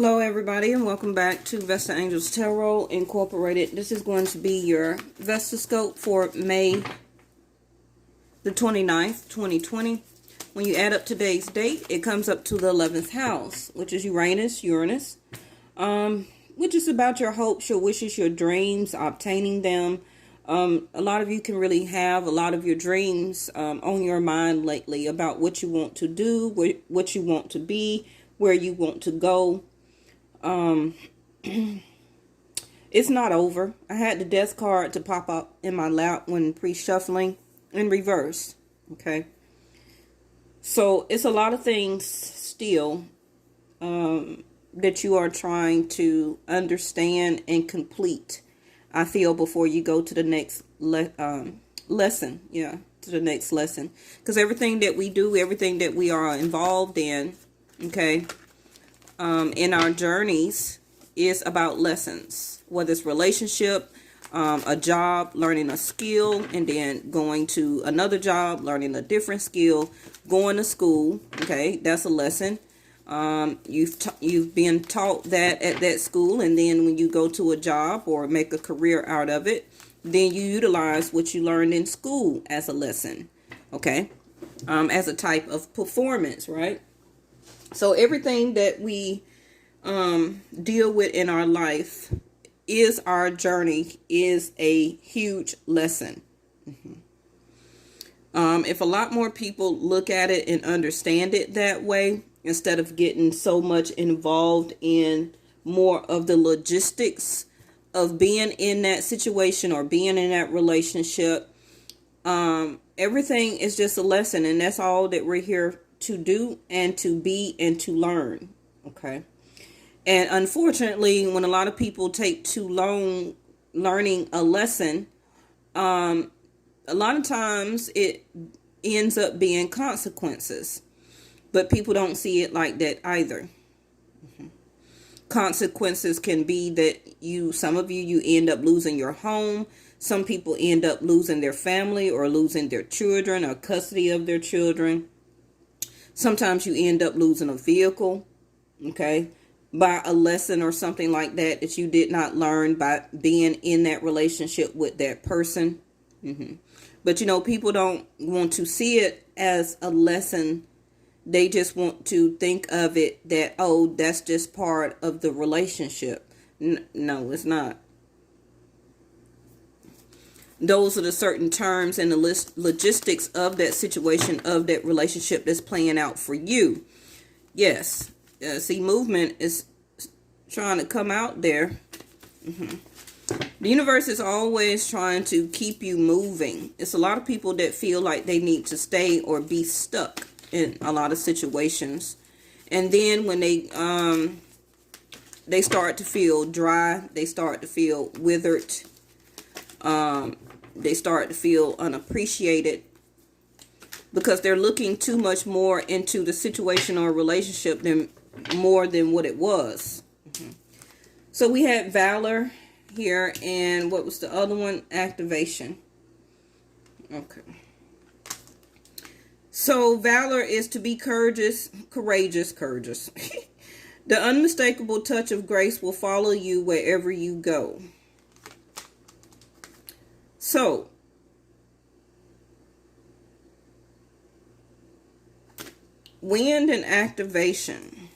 Hello everybody and welcome back to Vesta Angels Tarot Incorporated. This is going to be your Vestascope for May the 29th, 2020. When you add up today's date, it comes up to the 11th house, which is Uranus, which is about your hopes, your wishes, your dreams, obtaining them. A lot of you can really have a lot of your dreams on your mind lately about what you want to do, what you want to be, where you want to go. It's not over. I had the death card to pop up in my lap when pre-shuffling in reverse. Okay. So it's a lot of things still that you are trying to understand and complete, I feel, before you go to the next lesson. Yeah, to the next lesson. Because everything that we do, everything that we are involved in, okay, in our journeys is about lessons, whether it's relationship, a job, learning a skill, and then going to another job, learning a different skill, going to school. Okay, that's a lesson. You've been taught that at that school, and then when you go to a job or make a career out of it, then you utilize what you learned in school as a lesson. Okay, as a type of performance, right? So everything that we deal with in our life is our journey, is a huge lesson. If a lot more people look at it and understand it that way, instead of getting so much involved in more of the logistics of being in that situation or being in that relationship, everything is just a lesson, and that's all that we're here to do and to be and to learn. Okay. And unfortunately, when a lot of people take too long learning a lesson, a lot of times it ends up being consequences, but people don't see it like that either. Consequences can be that some of you end up losing your home. Some people end up losing their family or losing their children or custody of their children. Sometimes you end up losing a vehicle, okay, by a lesson or something like that you did not learn by being in that relationship with that person. But, people don't want to see it as a lesson. They just want to think of it that, oh, that's just part of the relationship. No, it's not. Those are the certain terms and the logistics of that situation, of that relationship that's playing out for you. Yes. See, movement is trying to come out there. The universe is always trying to keep you moving. It's a lot of people that feel like they need to stay or be stuck in a lot of situations. And then when they start to feel dry, they start to feel withered, they start to feel unappreciated because they're looking too much more into the situation or relationship than what it was. So we had Valor here, and what was the other one? Activation. Okay. So Valor is to be courageous. The unmistakable touch of grace will follow you wherever you go. So, wind and activation.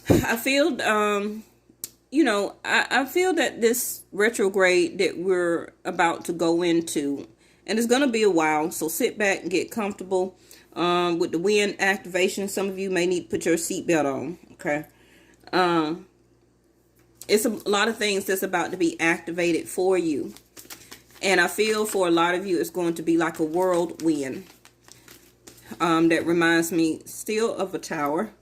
I feel, I feel that this retrograde that we're about to go into, and it's going to be a while, so sit back and get comfortable. With the wind activation, some of you may need to put your seatbelt on, okay? It's a lot of things that's about to be activated for you. And I feel for a lot of you, it's going to be like a whirlwind. That reminds me still of a tower,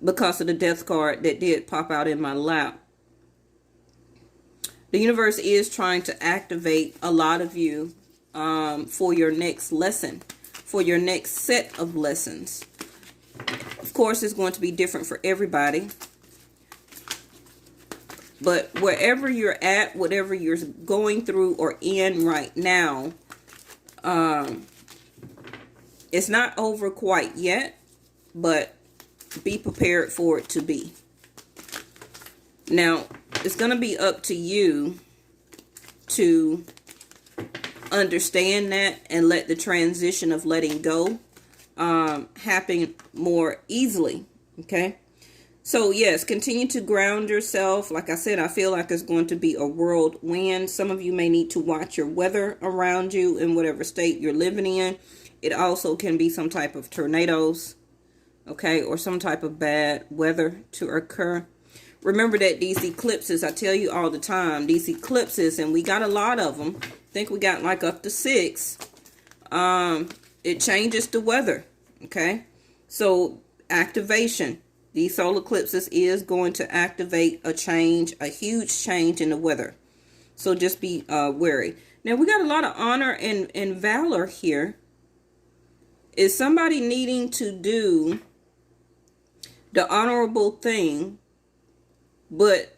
because of the death card that did pop out in my lap. The universe is trying to activate a lot of you for your next lesson, for your next set of lessons. Of course, it's going to be different for everybody. But wherever you're at, whatever you're going through or in right now, It's not over quite yet, but be prepared for it to be. Now, it's going to be up to you to understand that and let the transition of letting go happen more easily. Okay. So yes, continue to ground yourself. Like I said, I feel like it's going to be a whirlwind. Some of you may need to watch your weather around you in whatever state you're living in. It also can be some type of tornadoes, okay, or some type of bad weather to occur. Remember that these eclipses, I tell you all the time, these eclipses, and we got a lot of them. I think we got like up to 6. It changes the weather, okay? So activation. These solar eclipses is going to activate a change, a huge change in the weather. So just be wary. Now we got a lot of honor and valor here. Is somebody needing to do the honorable thing, but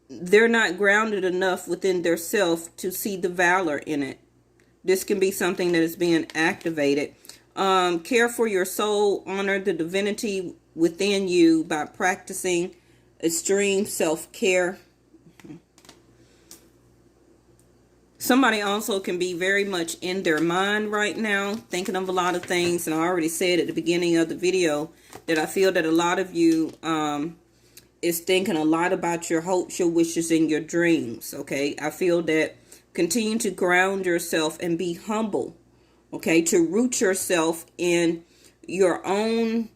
they're not grounded enough within their self to see the valor in it. This can be something that is being activated. Care for your soul, honor the divinity within you by practicing extreme self-care. Somebody also can be very much in their mind right now, thinking of a lot of things. And I already said at the beginning of the video that I feel that a lot of you is thinking a lot about your hopes, your wishes, and your dreams. Okay, I feel that continue to ground yourself and be humble. Okay, to root yourself in your own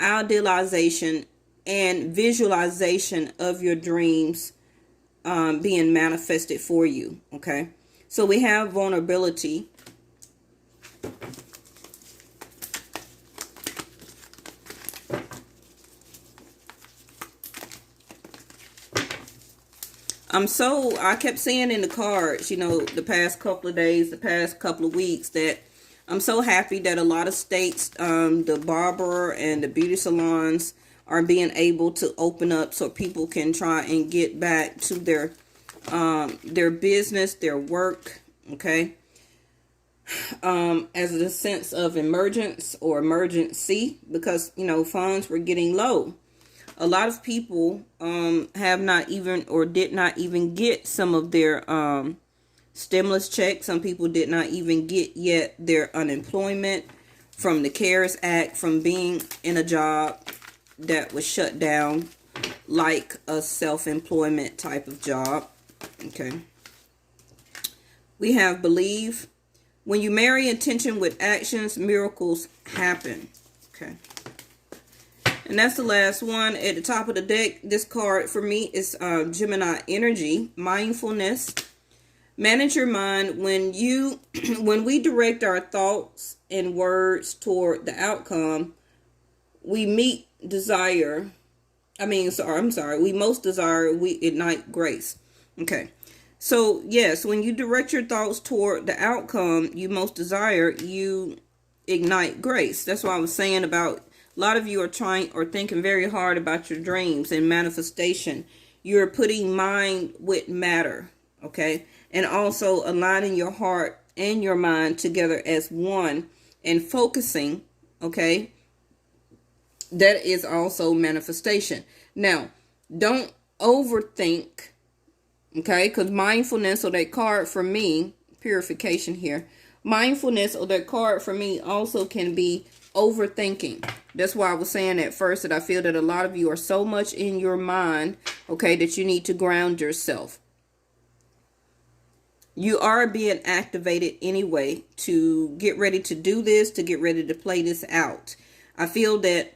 idealization and visualization of your dreams being manifested for you. Okay, so we have vulnerability. I kept saying in the cards, you know, the past couple of days, the past couple of weeks, that I'm so happy that a lot of states, the barber and the beauty salons are being able to open up so people can try and get back to their business, their work, okay? As a sense of emergence or emergency, because, you know, funds were getting low. A lot of people have not even or did not even get some of their stimulus checks. Some people did not even get yet their unemployment from the CARES Act, from being in a job that was shut down, like a self-employment type of job. Okay. We have believe. When you marry intention with actions, miracles happen. Okay. And that's the last one. At the top of the deck, this card for me is Gemini energy, mindfulness. Manage your mind. When we direct our thoughts and words toward the outcome, we meet desire. We most desire, we ignite grace. Okay. So, yes, when you direct your thoughts toward the outcome you most desire, you ignite grace. That's what I was saying about a lot of you are trying or thinking very hard about your dreams and manifestation. You're putting mind with matter, okay? And also aligning your heart and your mind together as one and focusing, okay? That is also manifestation. Now, don't overthink, okay? Because mindfulness, or that card for me, purification here. Mindfulness, or that card for me, also can be overthinking. That's why I was saying at first that I feel that a lot of you are so much in your mind, okay, that you need to ground yourself. You are being activated anyway to get ready to do this, to get ready to play this out. I feel that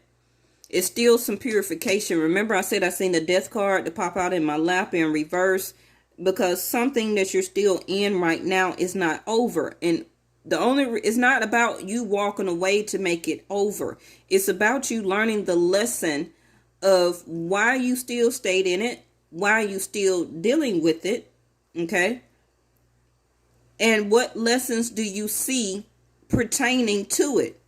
it's still some purification. Remember I said I seen the death card to pop out in my lap in reverse, because something that you're still in right now is not over. And it's not about you walking away to make it over. It's about you learning the lesson of why you still stayed in it, why you still dealing with it, okay? And what lessons do you see pertaining to it?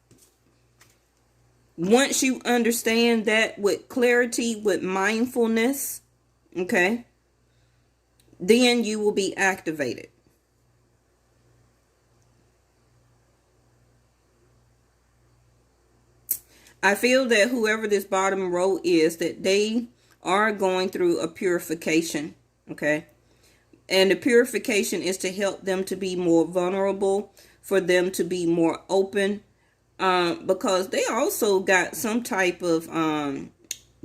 Once you understand that with clarity, with mindfulness, okay, then you will be activated. I feel that whoever this bottom row is, that they are going through a purification. Okay. And the purification is to help them to be more vulnerable, for them to be more open, because they also got some type of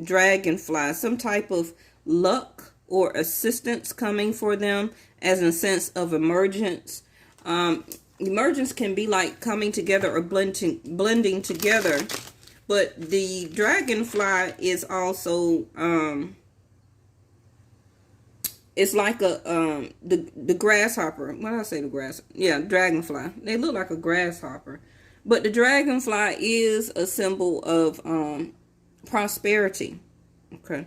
dragonfly, some type of luck or assistance coming for them as a sense of emergence. Emergence can be like coming together or blending together, but the dragonfly is also it's like a the grasshopper. What did I say? The grass? Yeah, dragonfly. They look like a grasshopper, but the dragonfly is a symbol of prosperity. Okay.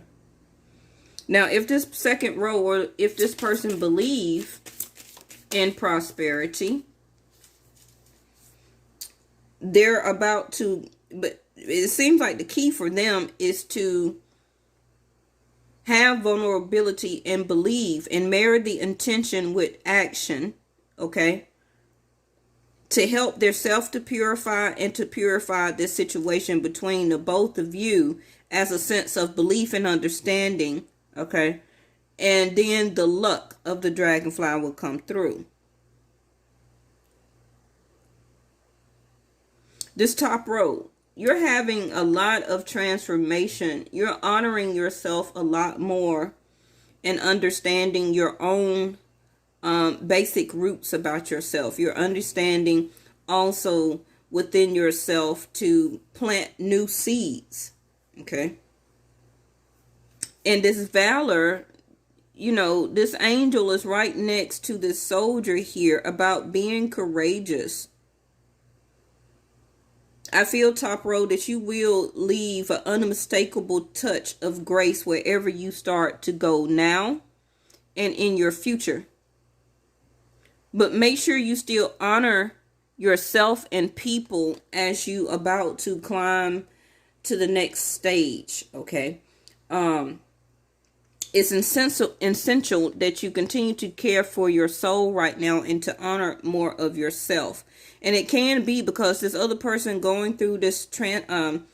Now, if this second row, or if this person believes in prosperity, they're about to. But it seems like the key for them is to have vulnerability and believe, and marry the intention with action, okay, to help their self to purify and to purify this situation between the both of you as a sense of belief and understanding, okay, and then the luck of the dragonfly will come through. This top row, you're having a lot of transformation. You're honoring yourself a lot more and understanding your own basic roots about yourself. You're understanding also within yourself to plant new seeds. Okay. And this valor, you know, this angel is right next to this soldier here about being courageous. I feel, top row, that you will leave an unmistakable touch of grace wherever you start to go now and in your future. But make sure you still honor yourself and people as you about to climb to the next stage, okay? It's essential that you continue to care for your soul right now and to honor more of yourself. And it can be because this other person going through this transformation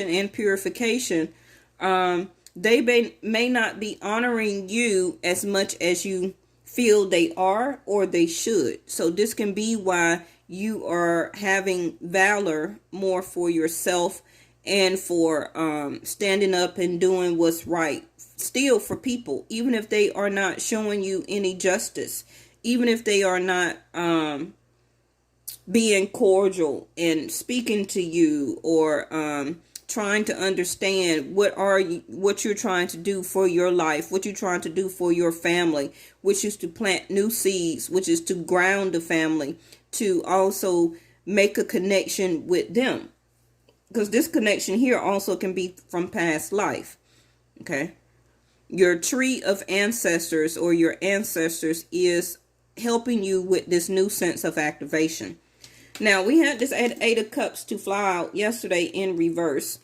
and purification, they may not be honoring you as much as you feel they are or they should. So this can be why you are having valor more for yourself and for standing up and doing what's right still for people, even if they are not showing you any justice, even if they are not being cordial and speaking to you, or trying to understand what you're trying to do for your life, what you're trying to do for your family, which is to plant new seeds, which is to ground the family, to also make a connection with them. Because this connection here also can be from past life. Okay. Your tree of ancestors or your ancestors is helping you with this new sense of activation. Now, we had this Eight of Cups to fly out yesterday in reverse.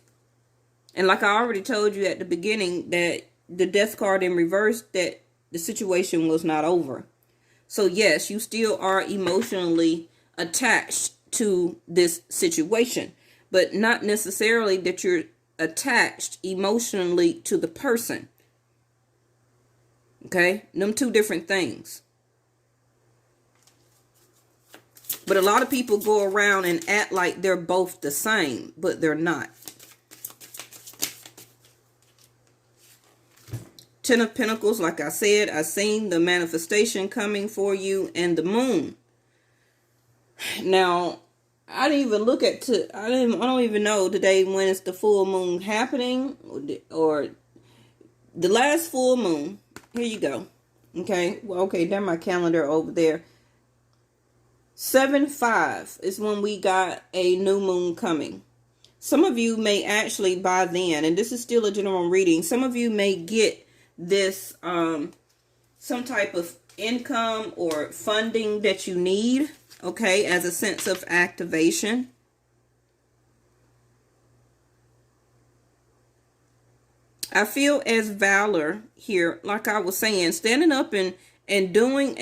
And like I already told you at the beginning, that the Death card in reverse, that the situation was not over. So yes, you still are emotionally attached to this situation, but not necessarily that you're attached emotionally to the person. Okay? Them two different things. But a lot of people go around and act like they're both the same, but they're not. Ten of Pentacles, like I said, I seen the manifestation coming for you, and the Moon. Now, I didn't even look at I don't even know today when it's the full moon happening, or the last full moon. Here you go. Okay. Well, okay, there's my calendar over there. 7/5 is when we got a new moon coming. Some of you may actually by then, and this is still a general reading, some of you may get this some type of income or funding that you need, okay, as a sense of activation. I feel as valor here, like I was saying, standing up and doing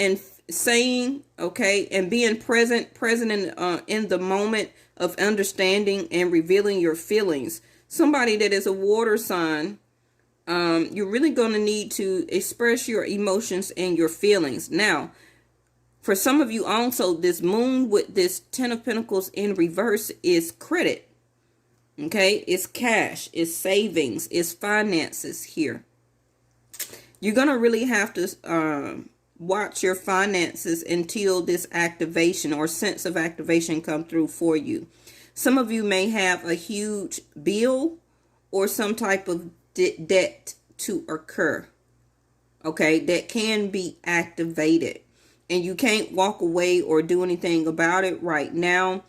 saying, okay, and being present in the moment of understanding and revealing your feelings. Somebody that is a water sign, you're really going to need to express your emotions and your feelings. Now, for some of you also, this moon with this 10 of Pentacles in reverse is credit. Okay, it's cash, it's savings, it's finances here. You're going to really have to watch your finances until this activation or sense of activation come through for you. Some of you may have a huge bill or some type of debt to occur. Okay, that can be activated. And you can't walk away or do anything about it right now.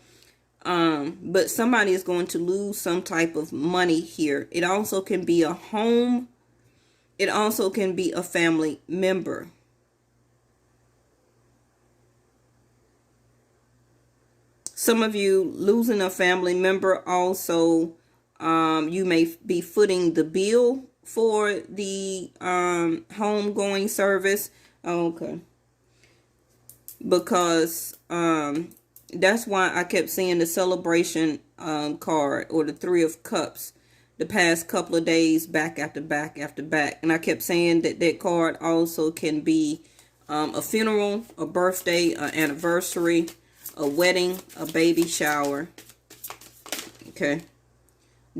But somebody is going to lose some type of money here. It also can be a home. It also can be a family member. Some of you losing a family member also, you may be footing the bill for the homegoing service. Okay. Because that's why I kept seeing the celebration card or the 3 of Cups the past couple of days back after back after back. And I kept saying that that card also can be a funeral, a birthday, an anniversary, a wedding, a baby shower. Okay.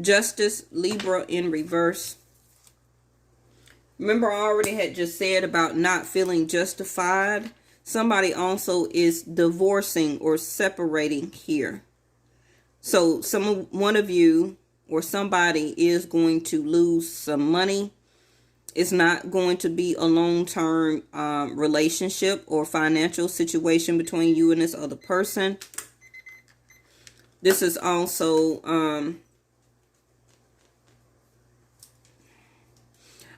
Justice, Libra in reverse. Remember, I already had just said about not feeling justified. Somebody also is divorcing or separating here. So one of you or somebody is going to lose some money. It's not going to be a long-term relationship or financial situation between you and this other person. This is also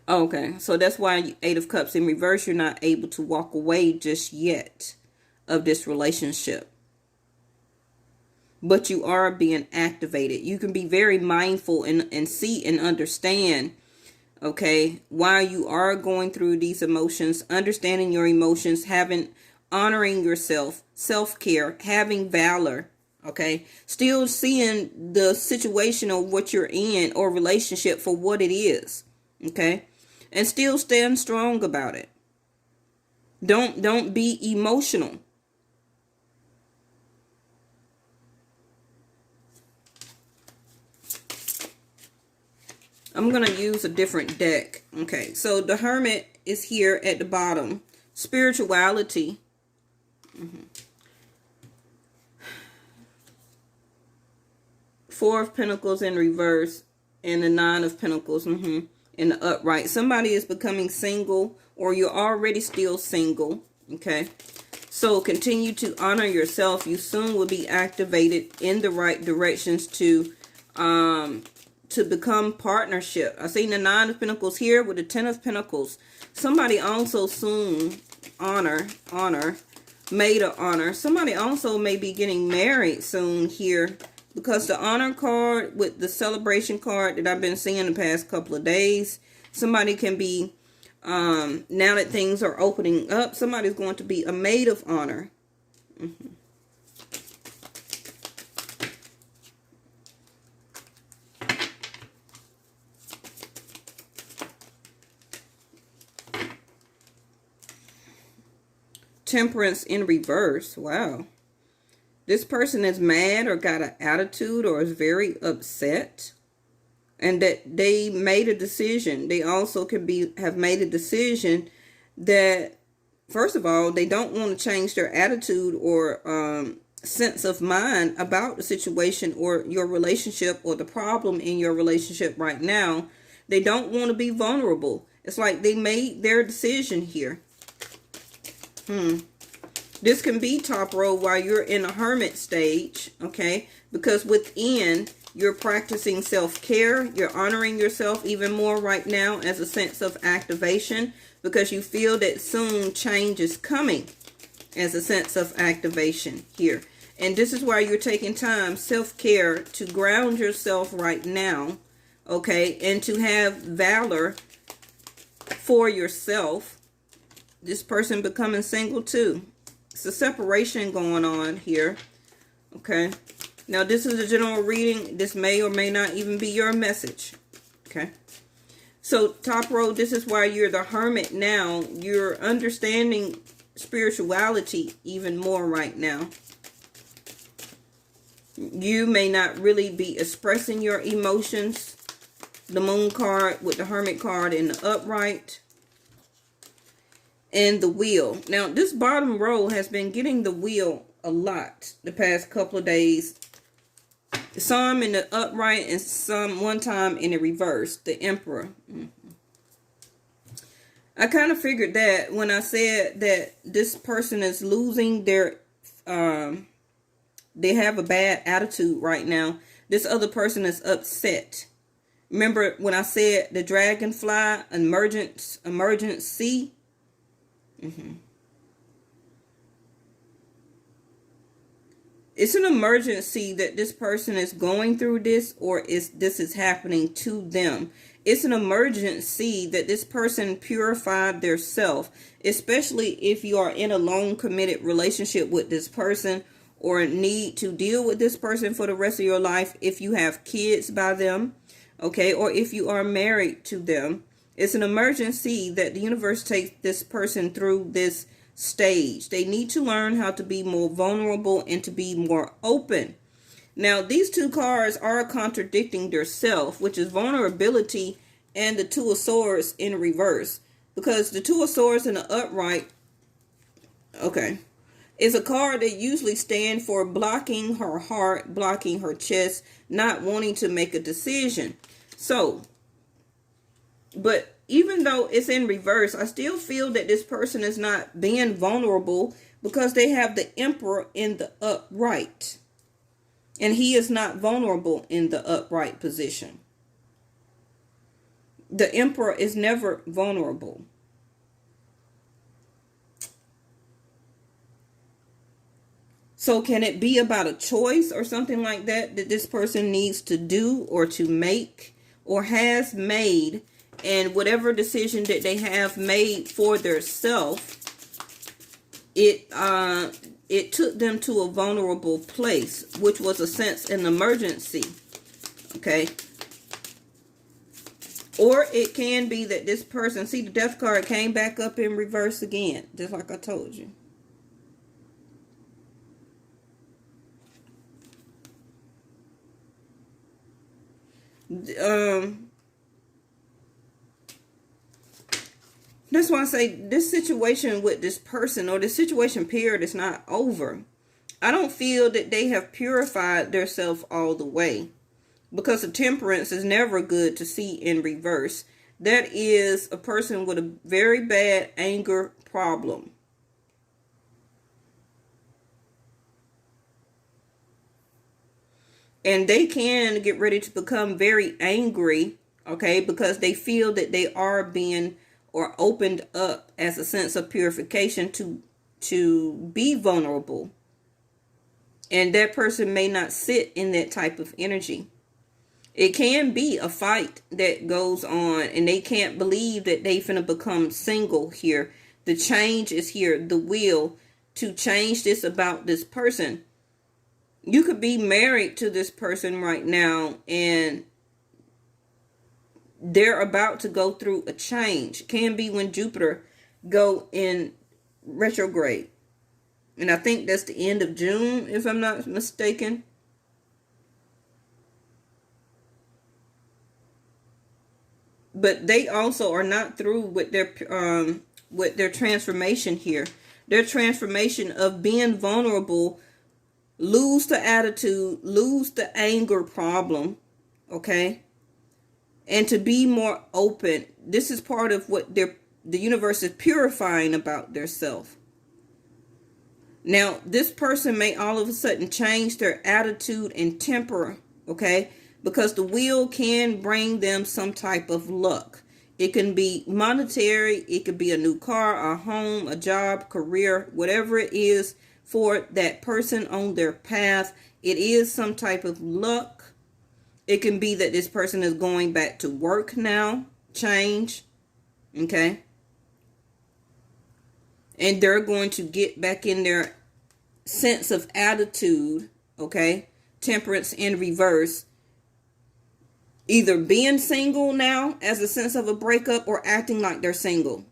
okay, so that's why 8 of Cups in reverse, you're not able to walk away just yet of this relationship. But you are being activated. You can be very mindful and see and understand, okay, why you are going through these emotions, understanding your emotions, honoring yourself, self-care, having valor, okay, still seeing the situation of what you're in or relationship for what it is, okay. And still stand strong about it. Don't be emotional. I'm going to use a different deck. Okay, so the Hermit is here at the bottom. Spirituality. 4 of Pentacles in reverse and the 9 of Pentacles. In the upright. Somebody is becoming single, or you're already still single. Okay, so continue to honor yourself. You soon will be activated in the right directions to become partnership. I seen the 9 of Pentacles here with the 10 of Pentacles. Somebody also soon maid of honor. Somebody also may be getting married soon here. Because the honor card with the celebration card that I've been seeing the past couple of days, somebody can be, now that things are opening up, somebody's going to be a maid of honor. Temperance in reverse. Wow. This person is mad or got an attitude or is very upset. And that they made a decision. They also could have made a decision that, first of all, they don't want to change their attitude or sense of mind about the situation or your relationship or the problem in your relationship right now. They don't want to be vulnerable. It's like they made their decision here. This can be top row while you're in a hermit stage, okay? Because within, you're practicing self-care. You're honoring yourself even more right now as a sense of activation because you feel that soon change is coming as a sense of activation here. And this is why you're taking time, self-care, to ground yourself right now, okay? And to have valor for yourself. This person becoming single too. It's a separation going on here. Okay. Now, this is a general reading. This may or may not even be your message. Okay. So, top row, this is why you're the hermit now. You're understanding spirituality even more right now. You may not really be expressing your emotions. The moon card with the hermit card in the upright. And the wheel. Now, this bottom row has been getting the wheel a lot the past couple of days. Some in the upright and some one time in the reverse. The Emperor. I kind of figured that when I said that this person is losing their... they have a bad attitude right now. This other person is upset. Remember when I said the dragonfly, emergency? It's an emergency that this person is going through this, or this is happening to them. It's an emergency that this person purified their self, especially if you are in a long committed relationship with this person, or need to deal with this person for the rest of your life if you have kids by them, okay, or if you are married to them. It's an emergency that the universe takes this person through this stage. They need to learn how to be more vulnerable and to be more open. Now, these two cards are contradicting themselves, which is vulnerability and the Two of Swords in reverse. Because the Two of Swords in the upright, okay, is a card that usually stands for blocking her heart, blocking her chest, not wanting to make a decision. So, but even though it's in reverse, I still feel that this person is not being vulnerable because they have the Emperor in the upright. And he is not vulnerable in the upright position. The Emperor is never vulnerable. So can it be about a choice or something like that that this person needs to do or to make or has made? And whatever decision that they have made for their self, it took them to a vulnerable place, which was a sense an emergency. Okay. Or it can be that this person, see the Death card came back up in reverse again, just like I told you. That's why I say this situation with this person or the situation period is not over. I don't feel that they have purified themselves all the way. Because the Temperance is never good to see in reverse. That is a person with a very bad anger problem. And they can get ready to become very angry, okay, because they feel that they are being or opened up as a sense of purification to be vulnerable. And that person may not sit in that type of energy. It can be a fight that goes on and they can't believe that they finna become single here. The change is here. The will to change this about this person. You could be married to this person right now and they're about to go through a change. It can be when Jupiter go in retrograde. And I think that's the end of June, if I'm not mistaken. But they also are not through with their transformation here. Their transformation of being vulnerable, lose the attitude, lose the anger problem, okay? And to be more open. This is part of what the universe is purifying about their self. Now, this person may all of a sudden change their attitude and temper, okay? Because the wheel can bring them some type of luck. It can be monetary. It could be a new car, a home, a job, career, whatever it is for that person on their path. It is some type of luck. It can be that this person is going back to work now. Change. Okay. And they're going to get back in their sense of attitude, okay? Temperance in reverse. Either being single now as a sense of a breakup, or acting like they're single.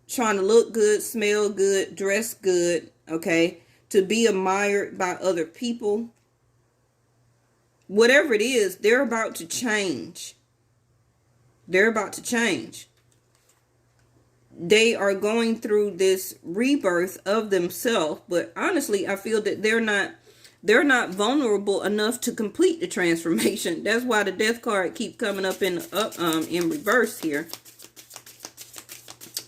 Trying to look good, smell good, dress good, okay? To be admired by other people. Whatever it is, they're about to change. They're about to change. They are going through this rebirth of themselves, but honestly, I feel that they're not vulnerable enough to complete the transformation. That's why the Death card keep coming up in reverse here.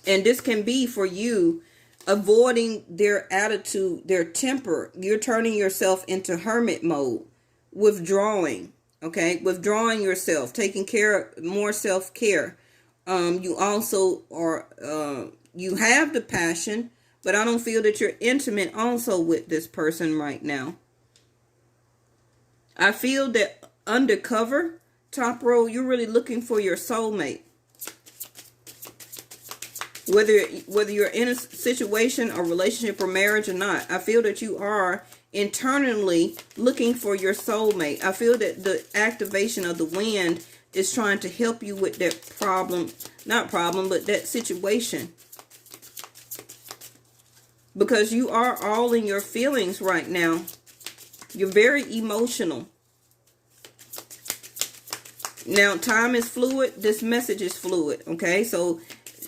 And this can be for you avoiding their attitude, their temper. You're turning yourself into hermit mode, withdrawing, okay? Withdrawing yourself, taking care of more self-care. You also are, you have the passion, but I don't feel that you're intimate also with this person right now. I feel that undercover, top row, you're really looking for your soulmate. Whether you're in a situation or relationship or marriage or not, I feel that you are internally looking for your soulmate. I feel that the activation of the wind is trying to help you with that but that situation. Because you are all in your feelings right now. You're very emotional. Now, time is fluid. This message is fluid, okay? So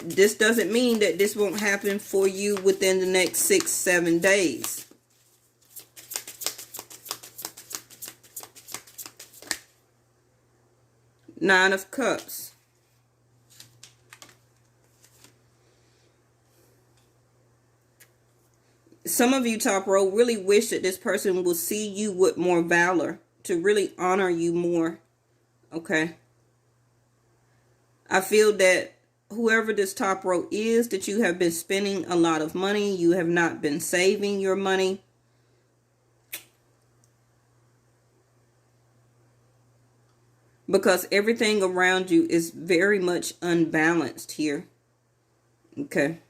this doesn't mean that this won't happen for you within the next 6-7 days. Nine of Cups. Some of you, top row, really wish that this person will see you with more valor, to really honor you more. Okay. I feel that whoever this top row is, that you have been spending a lot of money. You have not been saving your money. Because everything around you is very much unbalanced here. Okay.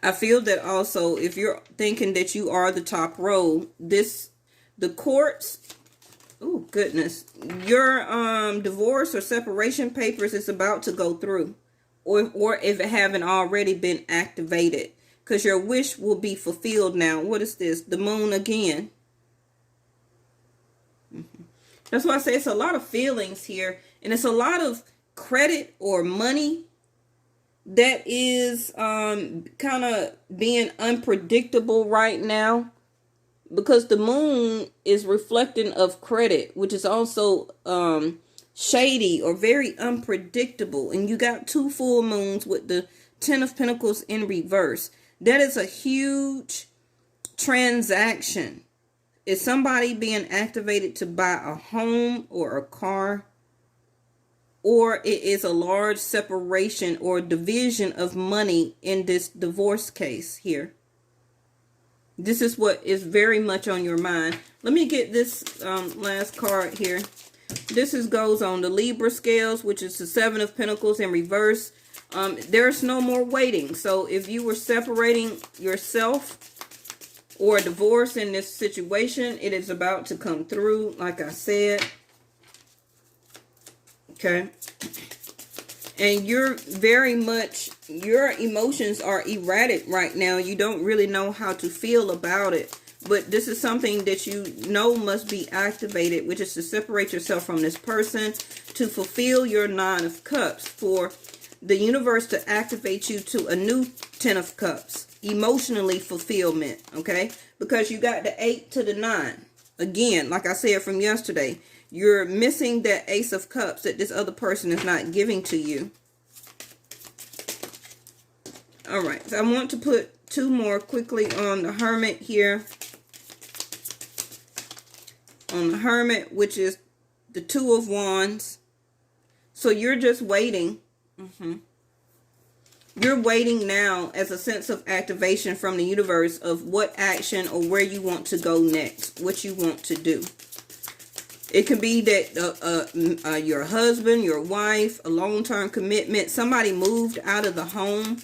I feel that also, if you're thinking that you are the top row, the courts, oh goodness, your divorce or separation papers is about to go through, or if it haven't already been activated, because your wish will be fulfilled now. What is this? The moon again. That's why I say it's a lot of feelings here, and it's a lot of credit or money that is kind of being unpredictable right now, because the moon is reflecting of credit, which is also shady or very unpredictable. And you got 2 full moons with the 10 of Pentacles in reverse. That is a huge transaction. Is somebody being activated to buy a home or a car? Or it is a large separation or division of money in this divorce case here. This is what is very much on your mind. Let me get this last card here. This goes on the Libra scales, which is the 7 of Pentacles in reverse. There's no more waiting. So if you were separating yourself or a divorce in this situation, it is about to come through, like I said. Okay. And you're very much, your emotions are erratic right now. You don't really know how to feel about it. But this is something that you know must be activated, which is to separate yourself from this person, to fulfill your 9 of Cups, for the universe to activate you to a new 10 of Cups. Emotionally fulfillment, okay? Because you got the 8 to the 9. Again, like I said from yesterday, you're missing that Ace of Cups that this other person is not giving to you. All right, so I want to put 2 more quickly on the Hermit here. On the Hermit, which is the 2 of Wands. So you're just waiting. You're waiting now as a sense of activation from the universe of what action or where you want to go next, what you want to do. It could be that your husband, your wife, a long-term commitment, somebody moved out of the home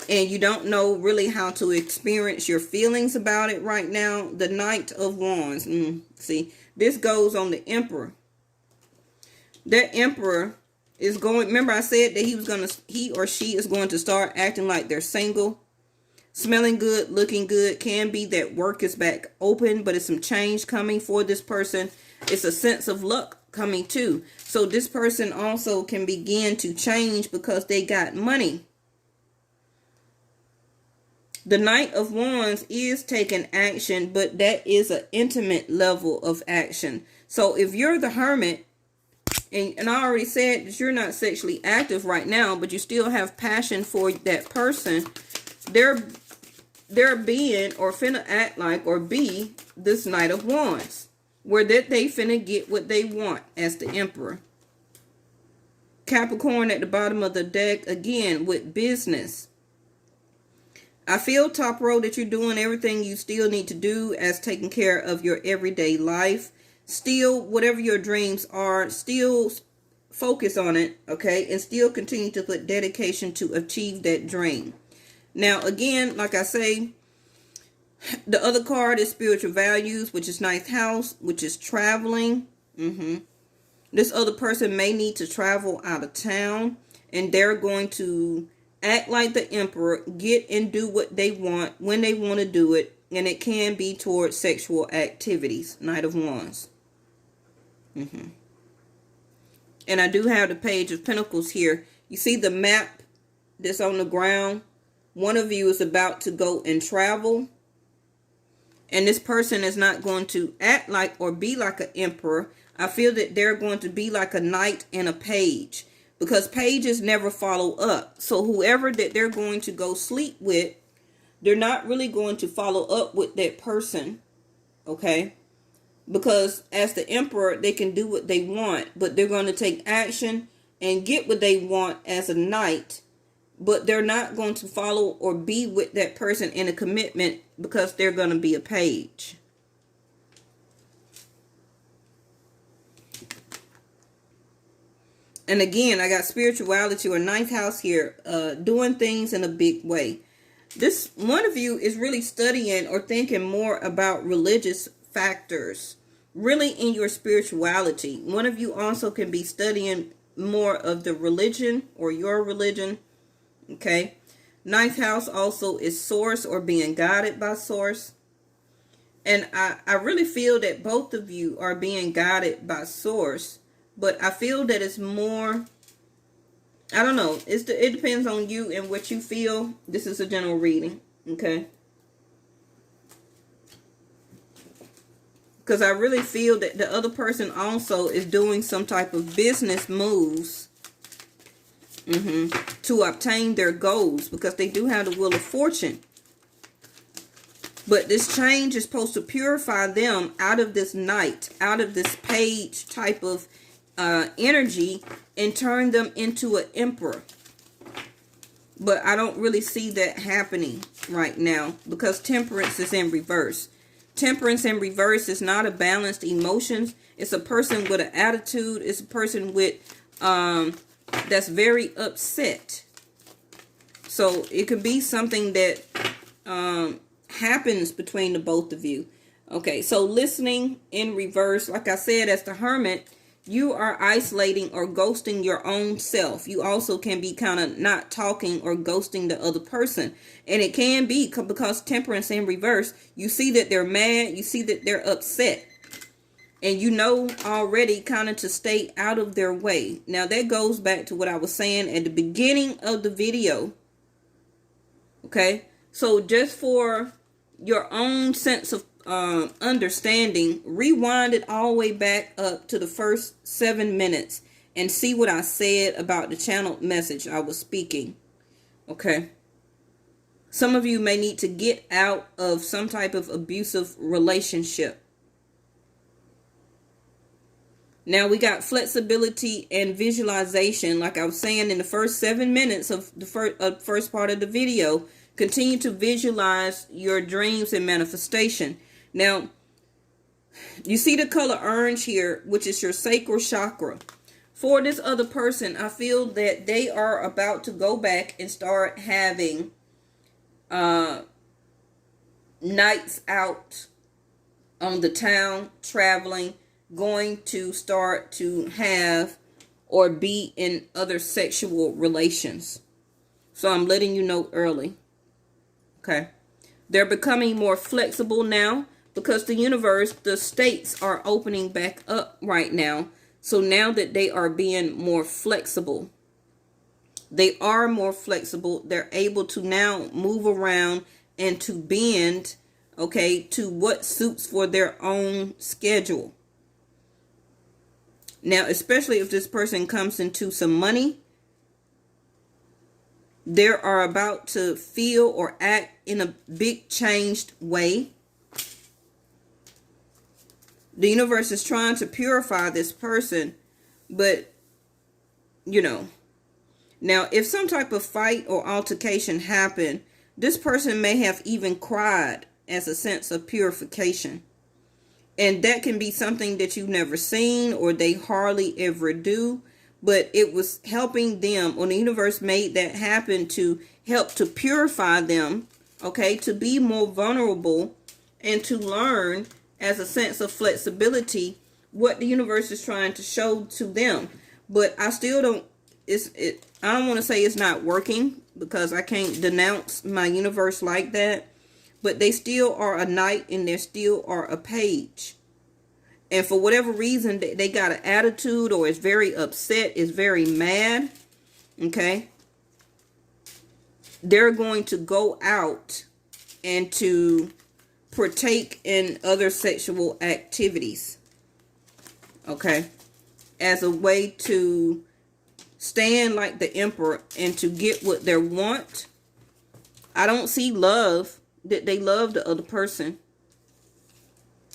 and you don't know really how to experience your feelings about it right now. The Knight of Wands. See, this goes on the Emperor. That Emperor is going, remember I said that he or she is going to start acting like they're single, smelling good, looking good. Can be that work is back open, but it's some change coming for this person. It's a sense of luck coming too. So this person also can begin to change because they got money. The Knight of Wands is taking action, but that is an intimate level of action. So if you're the Hermit, and I already said that you're not sexually active right now, but you still have passion for that person, they're being or finna act like or be this Knight of Wands, where that they finna get what they want as the Emperor. Capricorn at the bottom of the deck again with business. I feel, top row, that you're doing everything you still need to do as taking care of your everyday life. Still, whatever your dreams are, still focus on it, okay? And still continue to put dedication to achieve that dream. Now, again, like I say, the other card is spiritual values, which is ninth house, which is traveling. This other person may need to travel out of town, and they're going to act like the Emperor, get and do what they want when they want to do it, and it can be towards sexual activities. Knight of Wands. And I do have the Page of Pentacles here. You see the map that's on the ground? One of you is about to go and travel, and this person is not going to act like or be like an Emperor. I feel that they're going to be like a knight and a page, because pages never follow up. So whoever that they're going to go sleep with, they're not really going to follow up with that person, okay? Because as the Emperor, they can do what they want, but they're going to take action and get what they want as a knight, but they're not going to follow or be with that person in a commitment because they're going to be a page. And again, I got spirituality or ninth house here, doing things in a big way. This one of you is really studying or thinking more about religious factors, really in your spirituality. One of you also can be studying more of the religion or your religion. Okay. Ninth house also is source or being guided by source. And I really feel that both of you are being guided by source. But I feel that it's more, I don't know. It depends on you and what you feel. This is a general reading. Okay. Because I really feel that the other person also is doing some type of business moves to obtain their goals, because they do have the Wheel of Fortune. But this change is supposed to purify them out of this knight, out of this page type of energy, and turn them into an Emperor. But I don't really see that happening right now, because Temperance is in reverse. Temperance in reverse is not a balanced emotions. It's a person with an attitude. It's a person with that's very upset. So it could be something that happens between the both of you. Okay, so listening in reverse, like I said, as the Hermit, you are isolating or ghosting your own self. You also can be kind of not talking or ghosting the other person. And it can be because Temperance in reverse, you see that they're mad, you see that they're upset. And you know already kind of to stay out of their way. Now that goes back to what I was saying at the beginning of the video. Okay, so just for your own sense of understanding, rewind it all the way back up to the first 7 minutes and see what I said about the channeled message I was speaking. Okay. Some of you may need to get out of some type of abusive relationship. Now we got flexibility and visualization. Like I was saying in the first 7 minutes of the first part of the video, continue to visualize your dreams and manifestation. Now, you see the color orange here, which is your sacral chakra. For this other person, I feel that they are about to go back and start having nights out on the town, traveling, going to start to have or be in other sexual relations. So I'm letting you know early. Okay. They're becoming more flexible now because the universe, the states are opening back up right now. So now that they are being more flexible, they are more flexible. They're able to now move around and to bend, okay, to what suits for their own schedule. Now, especially if this person comes into some money, they are about to feel or act in a big changed way. The universe is trying to purify this person, but, you know, now if some type of fight or altercation happened, this person may have even cried as a sense of purification. And that can be something that you've never seen or they hardly ever do. But it was helping them, when the universe made that happen, to help to purify them, okay, to be more vulnerable and to learn as a sense of flexibility what the universe is trying to show to them. But I still don't, I don't want to say it's not working because I can't denounce my universe like that. But they still are a knight and they still are a page. And for whatever reason, they got an attitude or is very upset, is very mad. Okay. They're going to go out and to partake in other sexual activities. Okay. As a way to stand like the emperor and to get what they want. I don't see love, that they love the other person.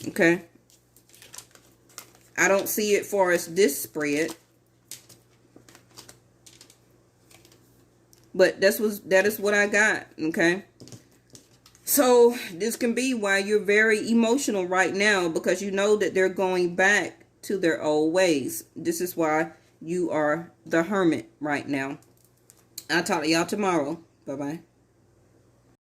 Okay. I don't see it for as this spread. But that is what I got. Okay. So this can be why you're very emotional right now, because you know that they're going back to their old ways. This is why you are the hermit right now. I'll talk to y'all tomorrow. Bye-bye.